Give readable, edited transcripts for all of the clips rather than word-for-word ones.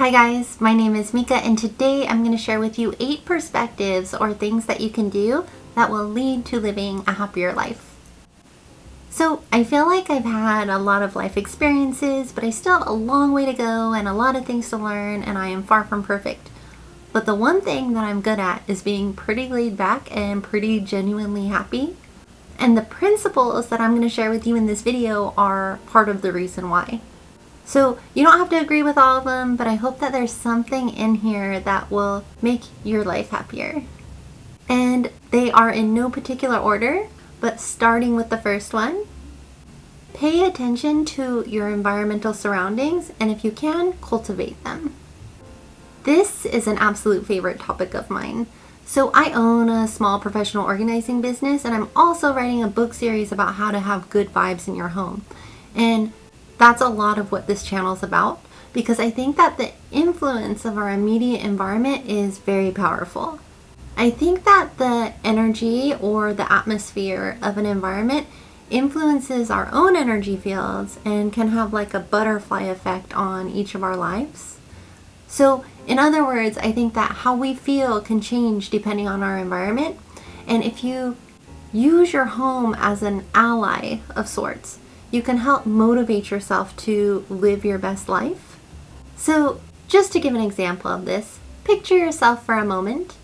Hi guys, my name is Mika and today I'm going to share with you 8 perspectives or things that you can do that will lead to living a happier life. So I feel like I've had a lot of life experiences, but I still have a long way to go and a lot of things to learn, and I am far from perfect. But the one thing that I'm good at is being pretty laid back and pretty genuinely happy. And the principles that I'm going to share with you in this video are part of the reason why. So you don't have to agree with all of them, but I hope that there's something in here that will make your life happier. And they are in no particular order, but starting with the first one, pay attention to your environmental surroundings, and if you can, cultivate them. This is an absolute favorite topic of mine. So I own a small professional organizing business, and I'm also writing a book series about how to have good vibes in your home. And that's a lot of what this channel is about, because I think that the influence of our immediate environment is very powerful. I think that the energy or the atmosphere of an environment influences our own energy fields and can have like a butterfly effect on each of our lives. So in other words, I think that how we feel can change depending on our environment. And if you use your home as an ally of sorts, you can help motivate yourself to live your best life. So just to give an example of this, picture yourself for a moment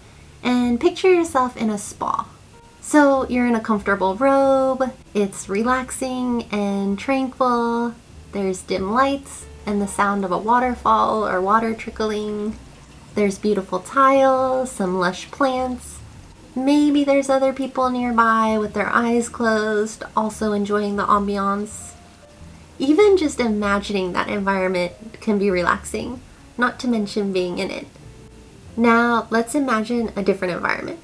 and picture yourself in a spa. So you're in a comfortable robe, it's relaxing and tranquil, there's dim lights and the sound of a waterfall or water trickling. There's beautiful tiles, some lush plants. Maybe there's other people nearby with their eyes closed, also enjoying the ambiance. Even just imagining that environment can be relaxing, not to mention being in it. Now, let's imagine a different environment.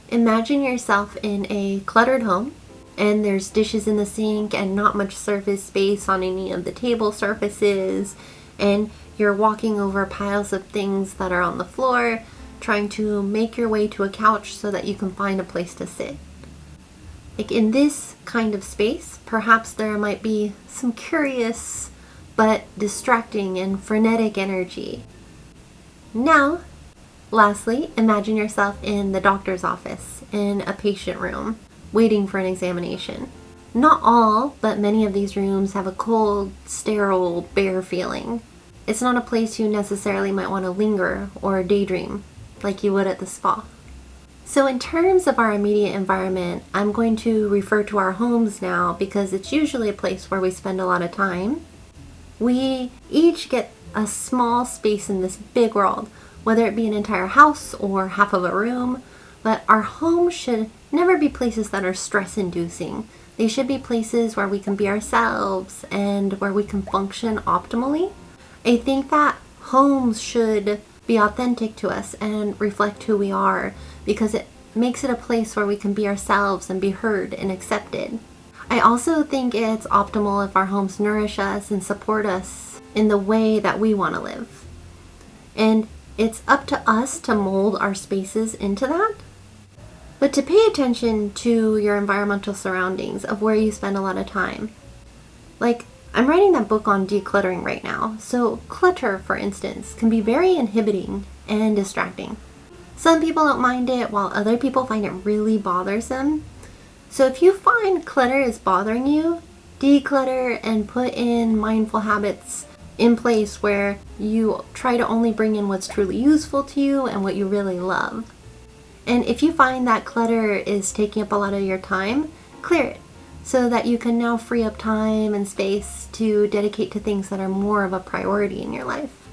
Imagine yourself in a cluttered home, and there's dishes in the sink and not much surface space on any of the table surfaces, and you're walking over piles of things that are on the floor, trying to make your way to a couch so that you can find a place to sit. Like in this kind of space, perhaps there might be some curious but distracting and frenetic energy. Now, lastly, imagine yourself in the doctor's office, in a patient room, waiting for an examination. Not all, but many of these rooms have a cold, sterile, bare feeling. It's not a place you necessarily might want to linger or daydream like you would at the spa. So in terms of our immediate environment, I'm going to refer to our homes now because it's usually a place where we spend a lot of time. We each get a small space in this big world, whether it be an entire house or half of a room, but our homes should never be places that are stress-inducing. They should be places where we can be ourselves and where we can function optimally. I think that homes should be authentic to us and reflect who we are, because it makes it a place where we can be ourselves and be heard and accepted. I also think it's optimal if our homes nourish us and support us in the way that we want to live. And it's up to us to mold our spaces into that. But to pay attention to your environmental surroundings of where you spend a lot of time. Like, I'm writing that book on decluttering right now, so clutter, for instance, can be very inhibiting and distracting. Some people don't mind it, while other people find it really bothersome. So if you find clutter is bothering you, declutter and put in mindful habits in place where you try to only bring in what's truly useful to you and what you really love. And if you find that clutter is taking up a lot of your time, clear it, so that you can now free up time and space to dedicate to things that are more of a priority in your life.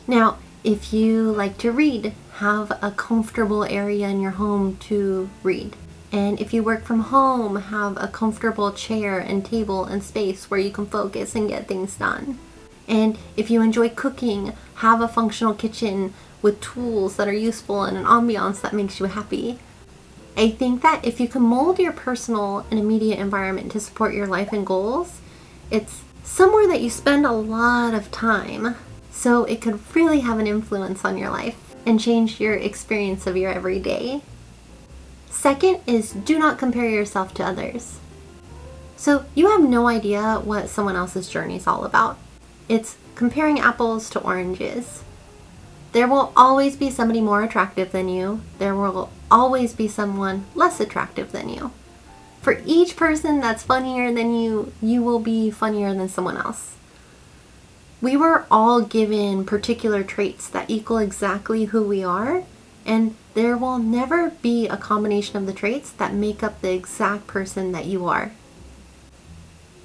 Now, if you like to read, have a comfortable area in your home to read. And if you work from home, have a comfortable chair and table and space where you can focus and get things done. And if you enjoy cooking, have a functional kitchen with tools that are useful and an ambiance that makes you happy. I think that if you can mold your personal and immediate environment to support your life and goals, it's somewhere that you spend a lot of time, so it could really have an influence on your life and change your experience of your everyday. Second is, do not compare yourself to others. So you have no idea what someone else's journey is all about. It's comparing apples to oranges. There will always be somebody more attractive than you. There will always be someone less attractive than you. For each person that's funnier than you, you will be funnier than someone else. We were all given particular traits that equal exactly who we are, and there will never be a combination of the traits that make up the exact person that you are.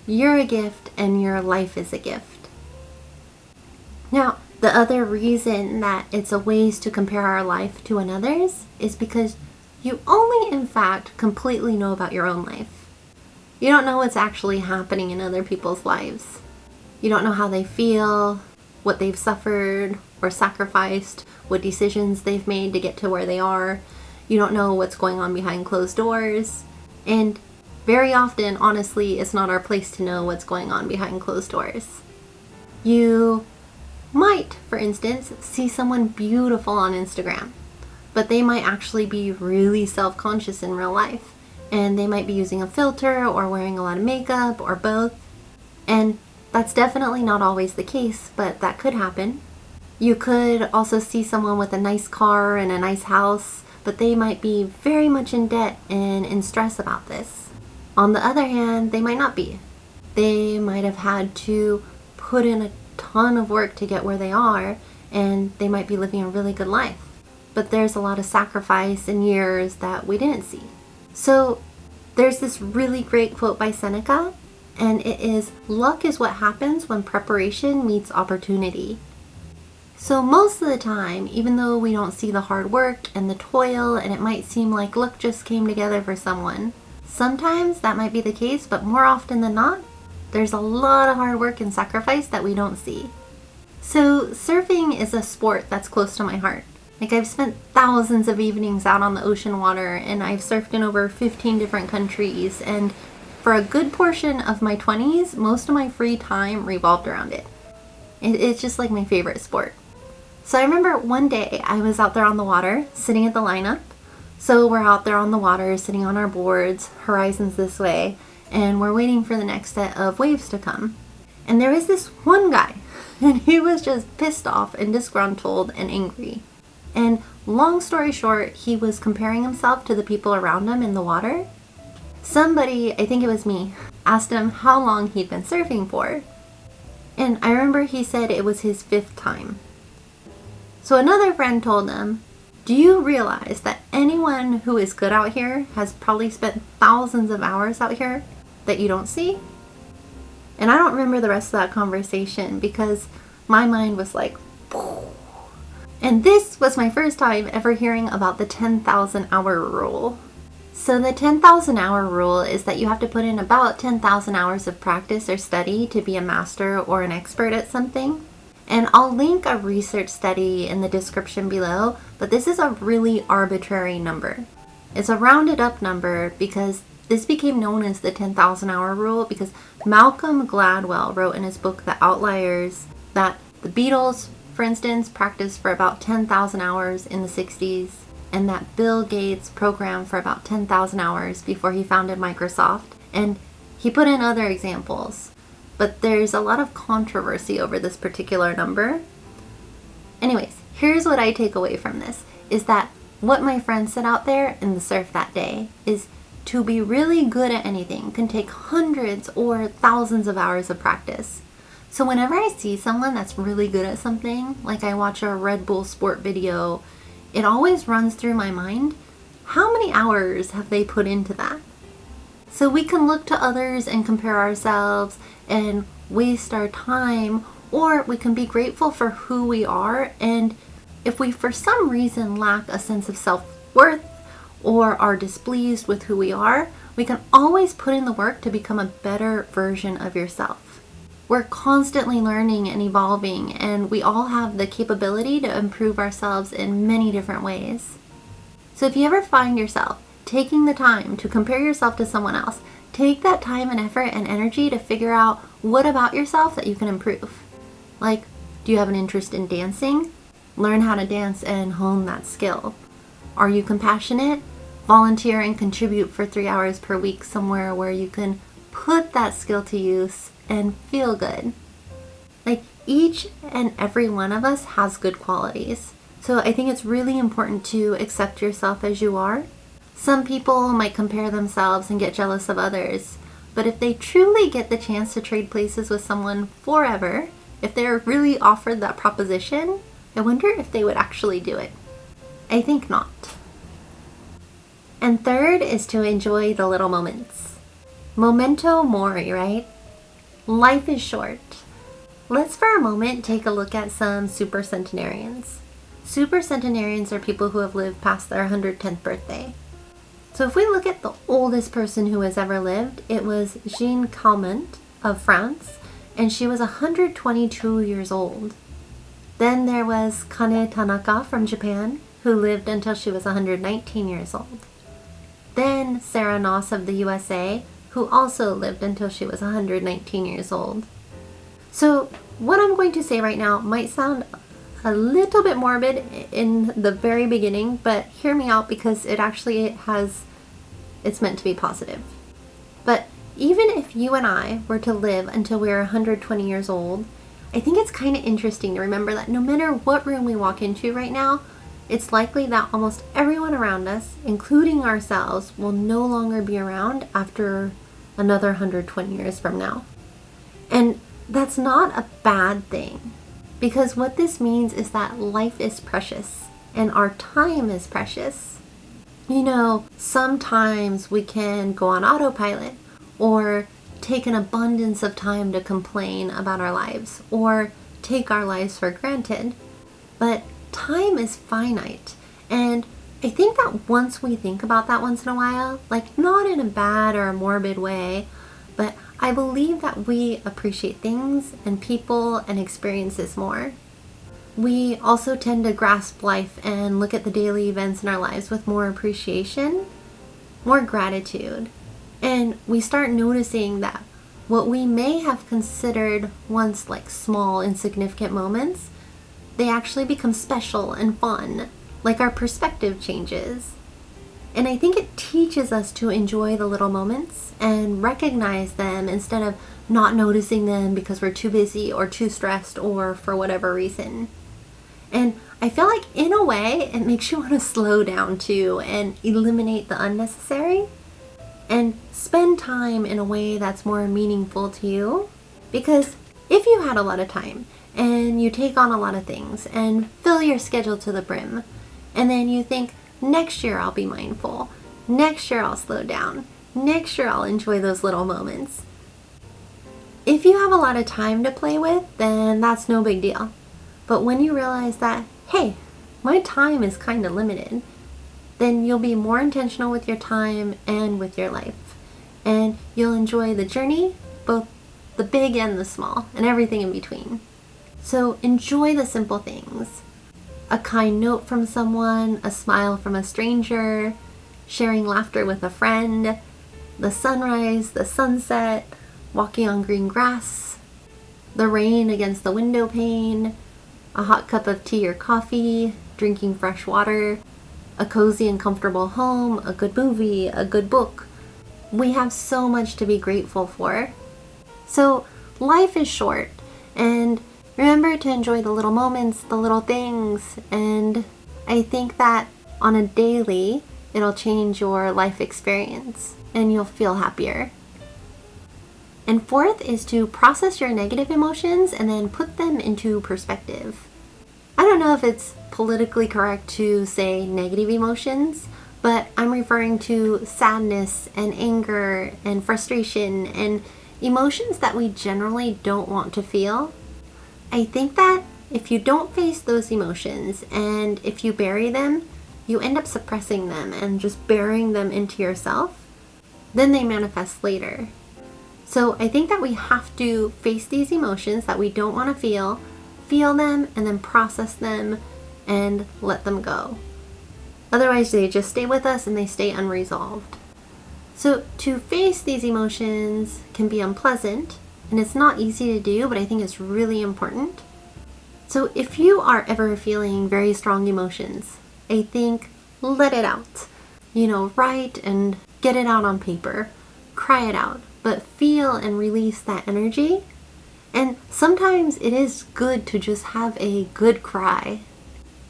You're a gift, and your life is a gift. Now, the other reason that it's a ways to compare our life to another's is because you only, in fact, completely know about your own life. You don't know what's actually happening in other people's lives. You don't know how they feel, what they've suffered or sacrificed, what decisions they've made to get to where they are. You don't know what's going on behind closed doors. And very often, honestly, it's not our place to know what's going on behind closed doors. You might, for instance, see someone beautiful on Instagram, but they might actually be really self-conscious in real life. And they might be using a filter or wearing a lot of makeup or both. And that's definitely not always the case, but that could happen. You could also see someone with a nice car and a nice house, but they might be very much in debt and in stress about this. On the other hand, they might not be. They might have had to put in a ton of work to get where they are, and they might be living a really good life. But there's a lot of sacrifice and years that we didn't see. So there's this really great quote by Seneca, and it is, "Luck is what happens when preparation meets opportunity." So most of the time, even though we don't see the hard work and the toil, and it might seem like luck just came together for someone, sometimes that might be the case, but more often than not, there's a lot of hard work and sacrifice that we don't see. So surfing is a sport that's close to my heart. Like, I've spent thousands of evenings out on the ocean water, and I've surfed in over 15 different countries, and for a good portion of my 20s, most of my free time revolved around it. It's just like my favorite sport. So I remember one day I was out there on the water, sitting at the lineup. So we're out there on the water, sitting on our boards, horizons this way, and we're waiting for the next set of waves to come. And there was this one guy, and he was just pissed off and disgruntled and angry. And long story short, he was comparing himself to the people around him in the water. Somebody, I think it was me, asked him how long he'd been surfing for. And I remember he said it was his 5th time. So another friend told him, "Do you realize that anyone who is good out here has probably spent thousands of hours out here that you don't see?" And I don't remember the rest of that conversation because my mind was like, poof. And this was my first time ever hearing about the 10,000 hour rule. So the 10,000 hour rule is that you have to put in about 10,000 hours of practice or study to be a master or an expert at something. And I'll link a research study in the description below, but this is a really arbitrary number. It's a rounded up number because this became known as the 10,000 hour rule because Malcolm Gladwell wrote in his book The Outliers that the Beatles, for instance, practiced for about 10,000 hours in the 60s, and that Bill Gates programmed for about 10,000 hours before he founded Microsoft. And he put in other examples, but there's a lot of controversy over this particular number. Anyways, here's what I take away from this, is that what my friend said out there in the surf that day is to be really good at anything can take hundreds or thousands of hours of practice. So whenever I see someone that's really good at something, like I watch a Red Bull sport video, it always runs through my mind, how many hours have they put into that? So we can look to others and compare ourselves and waste our time, or we can be grateful for who we are. And if we for some reason lack a sense of self-worth or are displeased with who we are, we can always put in the work to become a better version of yourself. We're constantly learning and evolving, and we all have the capability to improve ourselves in many different ways. So if you ever find yourself taking the time to compare yourself to someone else, take that time and effort and energy to figure out what about yourself that you can improve. Like, do you have an interest in dancing? Learn how to dance and hone that skill. Are you compassionate? Volunteer and contribute for 3 hours per week somewhere where you can put that skill to use and feel good. Like each and every one of us has good qualities. So I think it's really important to accept yourself as you are. Some people might compare themselves and get jealous of others, but if they truly get the chance to trade places with someone forever, if they're really offered that proposition, I wonder if they would actually do it. I think not. And third is to enjoy the little moments. Memento mori, right? Life is short. Let's for a moment take a look at some supercentenarians. Supercentenarians are people who have lived past their 110th birthday. So if we look at the oldest person who has ever lived, it was Jeanne Calment of France, and she was 122 years old. Then there was Kane Tanaka from Japan, who lived until she was 119 years old. Then Sarah Noss of the USA, who also lived until she was 119 years old. So what I'm going to say right now might sound a little bit morbid in the very beginning, but hear me out because it's meant to be positive. But even if you and I were to live until we're 120 years old, I think it's kind of interesting to remember that no matter what room we walk into right now, it's likely that almost everyone around us, including ourselves, will no longer be around after another 120 years from now. And that's not a bad thing, because what this means is that life is precious and our time is precious. You know, sometimes we can go on autopilot or take an abundance of time to complain about our lives or take our lives for granted. But time is finite, and I think that once we think about that once in a while, like not in a bad or a morbid way, but I believe that we appreciate things and people and experiences more. We also tend to grasp life and look at the daily events in our lives with more appreciation, more gratitude, and we start noticing that what we may have considered once like small, insignificant moments, they actually become special and fun, like our perspective changes. And I think it teaches us to enjoy the little moments and recognize them instead of not noticing them because we're too busy or too stressed or for whatever reason. And I feel like in a way it makes you want to slow down too and eliminate the unnecessary and spend time in a way that's more meaningful to you. Because if you had a lot of time and you take on a lot of things and fill your schedule to the brim, and then you think, next year I'll be mindful, next year I'll slow down, next year I'll enjoy those little moments. If you have a lot of time to play with, then that's no big deal. But when you realize that, hey, my time is kind of limited, then you'll be more intentional with your time and with your life. And you'll enjoy the journey, both the big and the small, and everything in between. So enjoy the simple things. A kind note from someone, a smile from a stranger, sharing laughter with a friend, the sunrise, the sunset, walking on green grass, the rain against the window pane, a hot cup of tea or coffee, drinking fresh water, a cozy and comfortable home, a good movie, a good book. We have so much to be grateful for. So life is short, and remember to enjoy the little moments, the little things, and I think that on a daily, it'll change your life experience and you'll feel happier. And fourth is to process your negative emotions and then put them into perspective. I don't know if it's politically correct to say negative emotions, but I'm referring to sadness and anger and frustration and emotions that we generally don't want to feel. I think that if you don't face those emotions and if you bury them, you end up suppressing them and just burying them into yourself. Then they manifest later. So I think that we have to face these emotions that we don't want to feel them, and then process them and let them go. Otherwise, they just stay with us and they stay unresolved. So to face these emotions can be unpleasant, and it's not easy to do, but I think it's really important. So if you are ever feeling very strong emotions, I think let it out. Write and get it out on paper. Cry it out, but feel and release that energy. And sometimes it is good to just have a good cry.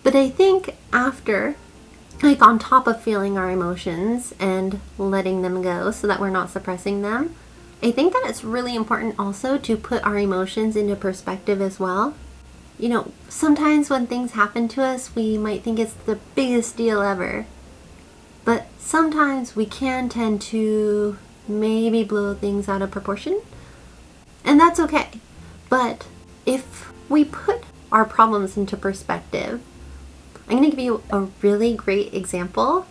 But I think after, like on top of feeling our emotions and letting them go so that we're not suppressing them, I think that it's really important also to put our emotions into perspective as well. You know, sometimes when things happen to us, we might think it's the biggest deal ever. But sometimes we can tend to maybe blow things out of proportion. And that's okay. But if we put our problems into perspective, I'm going to give you a really great example,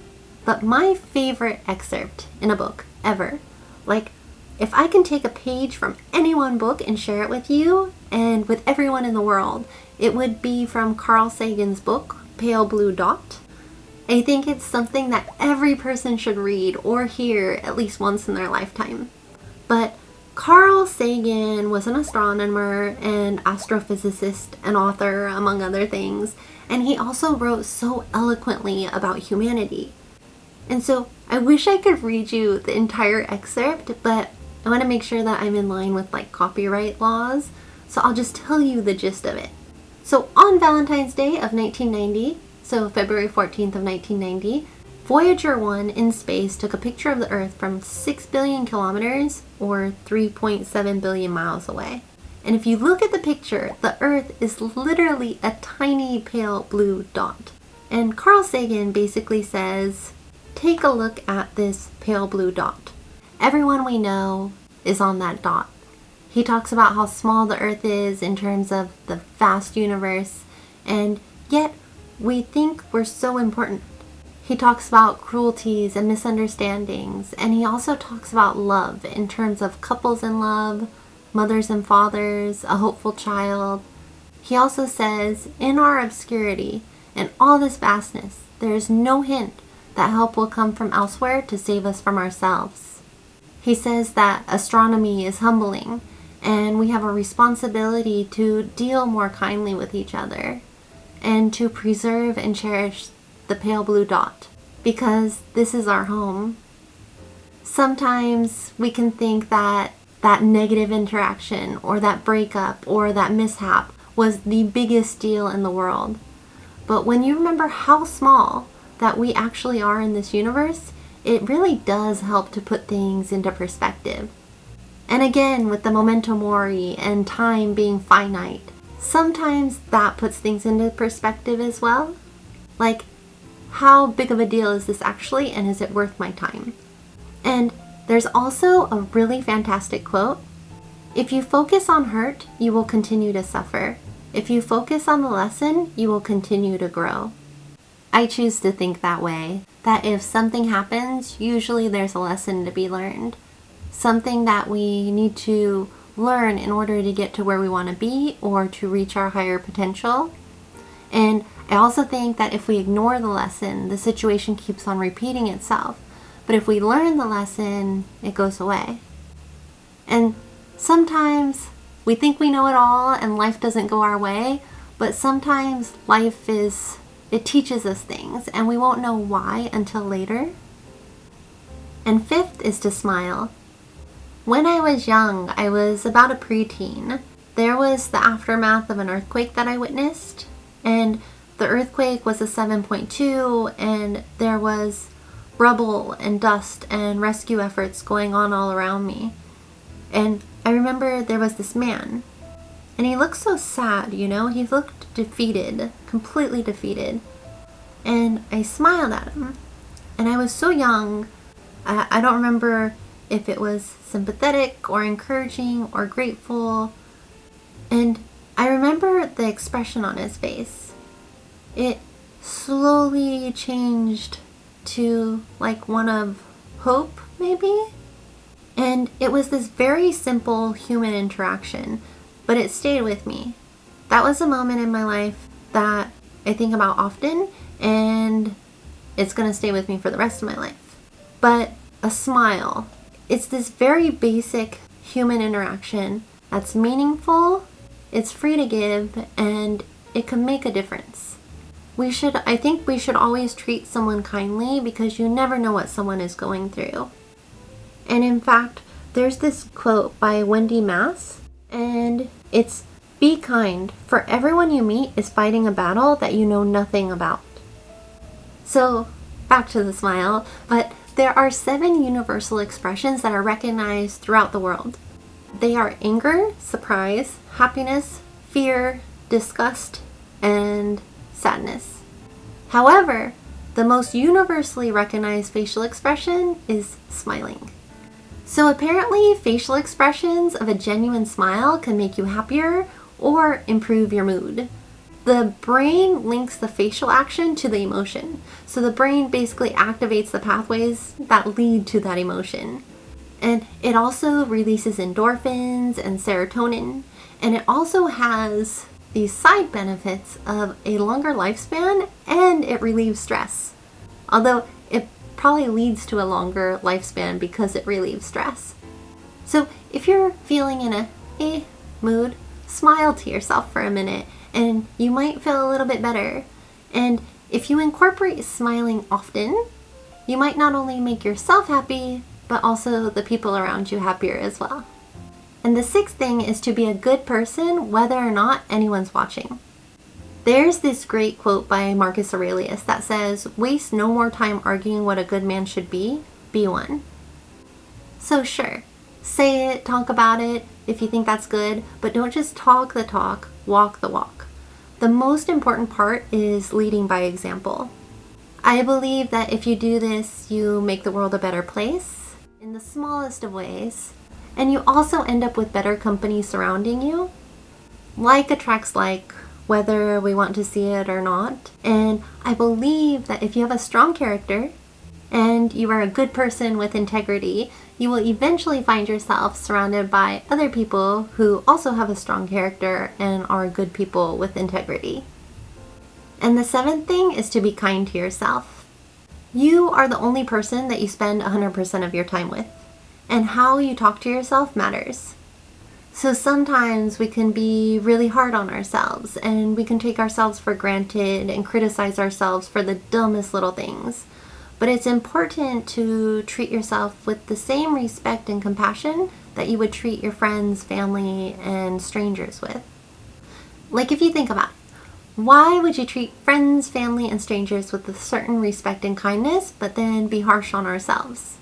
but my favorite excerpt in a book ever. Like, if I can take a page from any one book and share it with you and with everyone in the world, it would be from Carl Sagan's book, Pale Blue Dot. I think it's something that every person should read or hear at least once in their lifetime. But Carl Sagan was an astronomer and astrophysicist and author, among other things, and he also wrote so eloquently about humanity. And so I wish I could read you the entire excerpt, but I want to make sure that I'm in line with like copyright laws, so I'll just tell you the gist of it. So on Valentine's Day of 1990, so February 14th of 1990, Voyager 1 in space took a picture of the Earth from 6 billion kilometers or 3.7 billion miles away. And if you look at the picture, the Earth is literally a tiny pale blue dot. And Carl Sagan basically says, take a look at this pale blue dot. Everyone we know is on that dot. He talks about how small the Earth is in terms of the vast universe, and yet we think we're so important. He talks about cruelties and misunderstandings, and he also talks about love in terms of couples in love, mothers and fathers, a hopeful child. He also says, in our obscurity and all this vastness, there is no hint that help will come from elsewhere to save us from ourselves. He says that astronomy is humbling, and we have a responsibility to deal more kindly with each other, and to preserve and cherish the pale blue dot, because this is our home. Sometimes we can think that that negative interaction or that breakup or that mishap was the biggest deal in the world. But when you remember how small that we actually are in this universe, it really does help to put things into perspective. And again, with the memento mori and time being finite, sometimes that puts things into perspective as well. Like, how big of a deal is this actually, and is it worth my time? And there's also a really fantastic quote. If you focus on hurt, you will continue to suffer. If you focus on the lesson, you will continue to grow. I choose to think that way, that if something happens, usually there's a lesson to be learned. Something that we need to learn in order to get to where we want to be or to reach our higher potential. And I also think that if we ignore the lesson, the situation keeps on repeating itself. But if we learn the lesson, it goes away. And sometimes we think we know it all and life doesn't go our way, but sometimes it teaches us things and we won't know why until later. And fifth is to smile. When I was young, I was about a preteen. There was the aftermath of an earthquake that I witnessed, and the earthquake was a 7.2, and there was rubble and dust and rescue efforts going on all around me. And I remember there was this man, and he looked so sad, he looked defeated, completely defeated. And I smiled at him, and I was so young, I don't remember if it was sympathetic or encouraging or grateful. And I remember the expression on his face. It slowly changed to like one of hope, maybe? And it was this very simple human interaction, but it stayed with me. That was a moment in my life that I think about often, and it's going to stay with me for the rest of my life. But a smile, it's this very basic human interaction that's meaningful, it's free to give, and it can make a difference. I think we should always treat someone kindly because you never know what someone is going through. And in fact, there's this quote by Wendy Mass, and It's be kind, for everyone you meet is fighting a battle that you know nothing about. So, back to the smile, but there are 7 universal expressions that are recognized throughout the world. They are anger, surprise, happiness, fear, disgust, and sadness. However, the most universally recognized facial expression is smiling. So apparently, facial expressions of a genuine smile can make you happier or improve your mood. The brain links the facial action to the emotion. So the brain basically activates the pathways that lead to that emotion. And it also releases endorphins and serotonin. And it also has these side benefits of a longer lifespan, and it relieves stress. Although it probably leads to a longer lifespan because it relieves stress. So if you're feeling in a mood, smile to yourself for a minute and you might feel a little bit better. And if you incorporate smiling often, you might not only make yourself happy, but also the people around you happier as well. And the 6th thing is to be a good person whether or not anyone's watching. There's this great quote by Marcus Aurelius that says, "Waste no more time arguing what a good man should be one." So sure, say it, talk about it if you think that's good, but don't just talk the talk, walk the walk. The most important part is leading by example. I believe that if you do this, you make the world a better place in the smallest of ways, and you also end up with better company surrounding you. Like attracts like, whether we want to see it or not. And I believe that if you have a strong character and you are a good person with integrity, you will eventually find yourself surrounded by other people who also have a strong character and are good people with integrity. And the 7th thing is to be kind to yourself. You are the only person that you spend 100% of your time with, and how you talk to yourself matters. So sometimes we can be really hard on ourselves and we can take ourselves for granted and criticize ourselves for the dumbest little things. But it's important to treat yourself with the same respect and compassion that you would treat your friends, family, and strangers with. Like if you think about it, why would you treat friends, family, and strangers with a certain respect and kindness, but then be harsh on ourselves?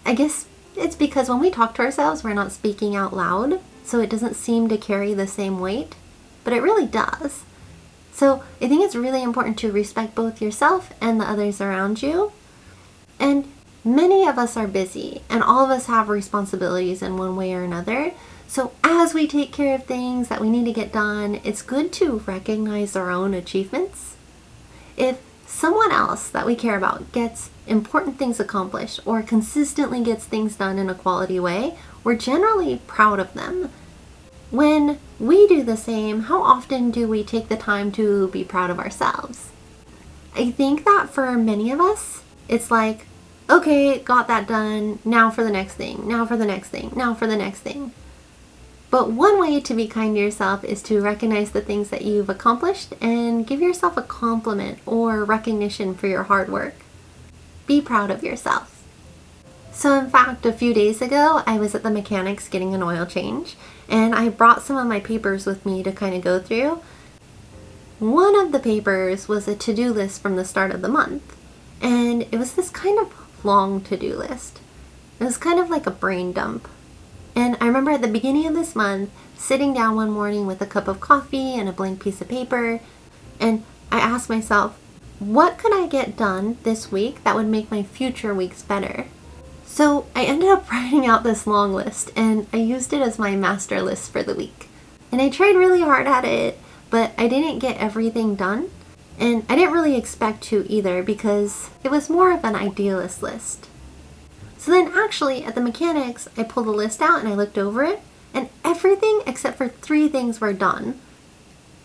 I guess it's because when we talk to ourselves, we're not speaking out loud. So it doesn't seem to carry the same weight, but it really does. So I think it's really important to respect both yourself and the others around you. And many of us are busy, and all of us have responsibilities in one way or another. So as we take care of things that we need to get done, it's good to recognize our own achievements. If someone else that we care about gets important things accomplished or consistently gets things done in a quality way, we're generally proud of them. When we do the same, how often do we take the time to be proud of ourselves? I think that for many of us, it's like, okay, got that done, now for the next thing, now for the next thing, now for the next thing. But one way to be kind to yourself is to recognize the things that you've accomplished and give yourself a compliment or recognition for your hard work. Be proud of yourself. So in fact, a few days ago, I was at the mechanics getting an oil change, and I brought some of my papers with me to kind of go through. One of the papers was a to-do list from the start of the month, and it was this kind of long to-do list. It was kind of like a brain dump. And I remember at the beginning of this month, sitting down one morning with a cup of coffee and a blank piece of paper, and I asked myself, what could I get done this week that would make my future weeks better? So I ended up writing out this long list, and I used it as my master list for the week. And I tried really hard at it, but I didn't get everything done. And I didn't really expect to either, because it was more of an idealist list. So then actually at the mechanics, I pulled the list out and I looked over it, and everything except for 3 things were done.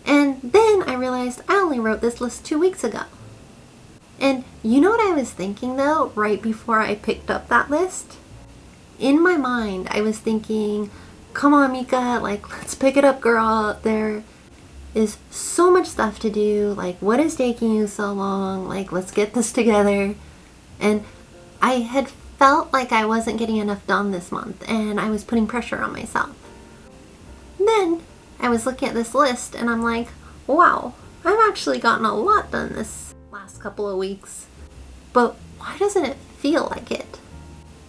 And then I realized I only wrote this list 2 weeks ago. And you know what I was thinking though, right before I picked up that list? In my mind, I was thinking, come on Mika, like let's pick it up girl. There is so much stuff to do. Like what is taking you so long? Like let's get this together. And I had felt like I wasn't getting enough done this month and I was putting pressure on myself. Then I was looking at this list and I'm like, wow, I've actually gotten a lot done this last couple of weeks. But why doesn't it feel like it?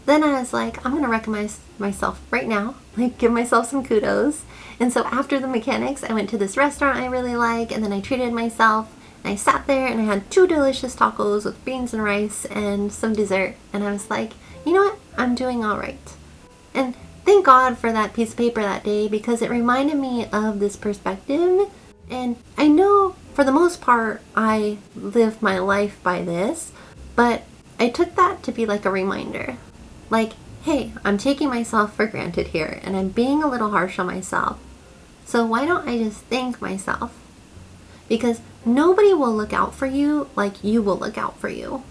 Then I was like, I'm going to recognize myself right now, like give myself some kudos. And so after the mechanics, I went to this restaurant I really like, and then I treated myself. And I sat there and I had 2 delicious tacos with beans and rice and some dessert. And I was like, you know what? I'm doing all right. And thank God for that piece of paper that day, because it reminded me of this perspective. And I know for the most part, I live my life by this, but I took that to be like a reminder. Like, hey, I'm taking myself for granted here and I'm being a little harsh on myself. So why don't I just thank myself? Because nobody will look out for you like you will look out for you.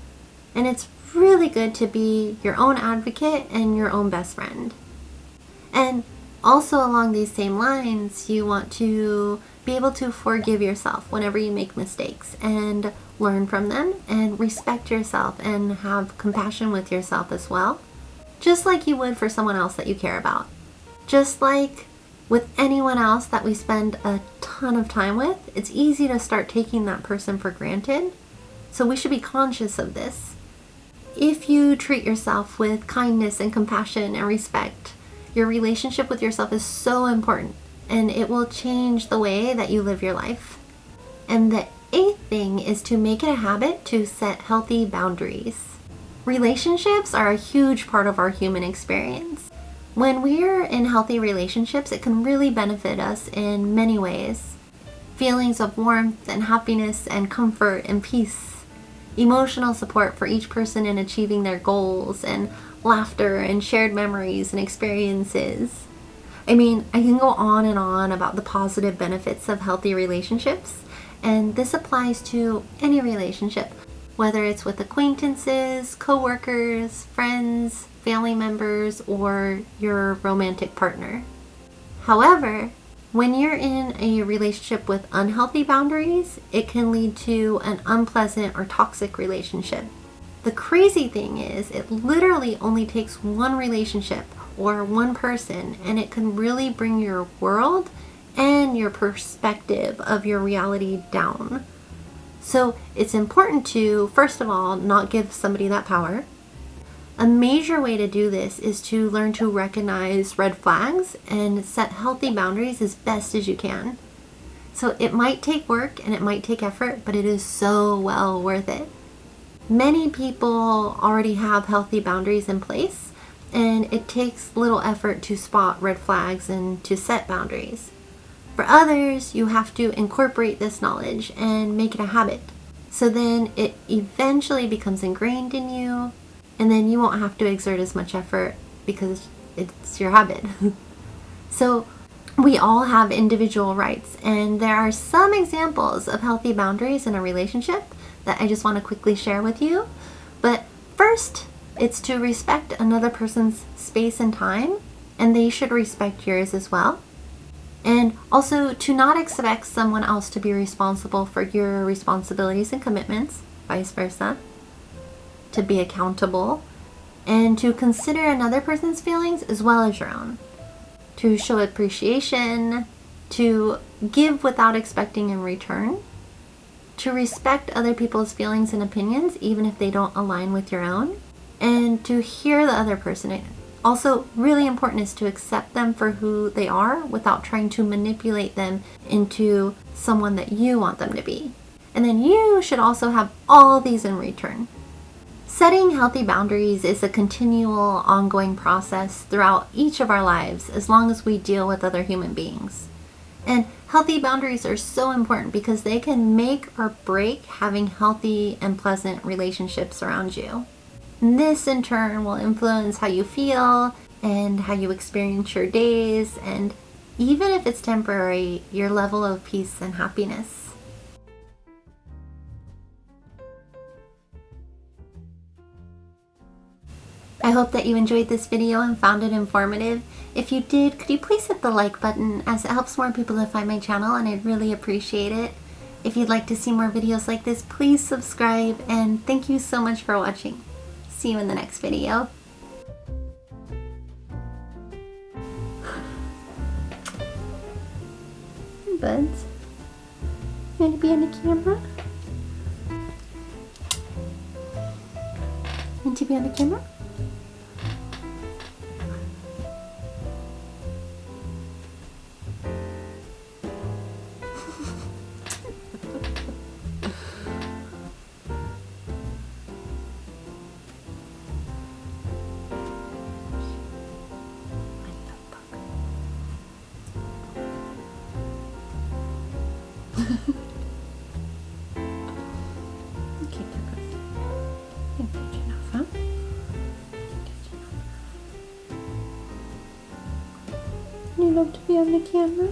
And it's really good to be your own advocate and your own best friend. And also along these same lines, you want to be able to forgive yourself whenever you make mistakes and learn from them and respect yourself and have compassion with yourself as well. Just like you would for someone else that you care about. Just like with anyone else that we spend a ton of time with, it's easy to start taking that person for granted. So we should be conscious of this. If you treat yourself with kindness and compassion and respect, your relationship with yourself is so important, and it will change the way that you live your life. And the 8th thing is to make it a habit to set healthy boundaries. Relationships are a huge part of our human experience. When we're in healthy relationships, it can really benefit us in many ways. Feelings of warmth and happiness and comfort and peace. Emotional support for each person in achieving their goals, and laughter and shared memories and experiences. I mean, I can go on and on about the positive benefits of healthy relationships, and this applies to any relationship, whether it's with acquaintances, coworkers, friends, family members, or your romantic partner. However, when you're in a relationship with unhealthy boundaries, it can lead to an unpleasant or toxic relationship. The crazy thing is, it literally only takes one relationship or one person, and it can really bring your world and your perspective of your reality down. So it's important to, first of all, not give somebody that power. A major way to do this is to learn to recognize red flags and set healthy boundaries as best as you can. So it might take work and it might take effort, but it is so well worth it. Many people already have healthy boundaries in place, and it takes little effort to spot red flags and to set boundaries. For others, you have to incorporate this knowledge and make it a habit. So then it eventually becomes ingrained in you, and then you won't have to exert as much effort because it's your habit. So we all have individual rights, and there are some examples of healthy boundaries in a relationship that I just want to quickly share with you. But first, it's to respect another person's space and time, and they should respect yours as well. And also to not expect someone else to be responsible for your responsibilities and commitments, vice versa. To be accountable, and to consider another person's feelings as well as your own. To show appreciation, to give without expecting in return, to respect other people's feelings and opinions even if they don't align with your own, and to hear the other person. Also, really important is to accept them for who they are without trying to manipulate them into someone that you want them to be. And then you should also have all these in return. Setting healthy boundaries is a continual, ongoing process throughout each of our lives as long as we deal with other human beings. And healthy boundaries are so important because they can make or break having healthy and pleasant relationships around you. And this in turn will influence how you feel and how you experience your days, and even if it's temporary, your level of peace and happiness. I hope that you enjoyed this video and found it informative. If you did, could you please hit the like button, as it helps more people to find my channel, and I'd really appreciate it. If you'd like to see more videos like this, please subscribe, and thank you so much for watching. See you in the next video. buds. You want to be on the camera? Want to be on the camera? Okay, Douglas. You've touched enough, huh? You love to be on the camera?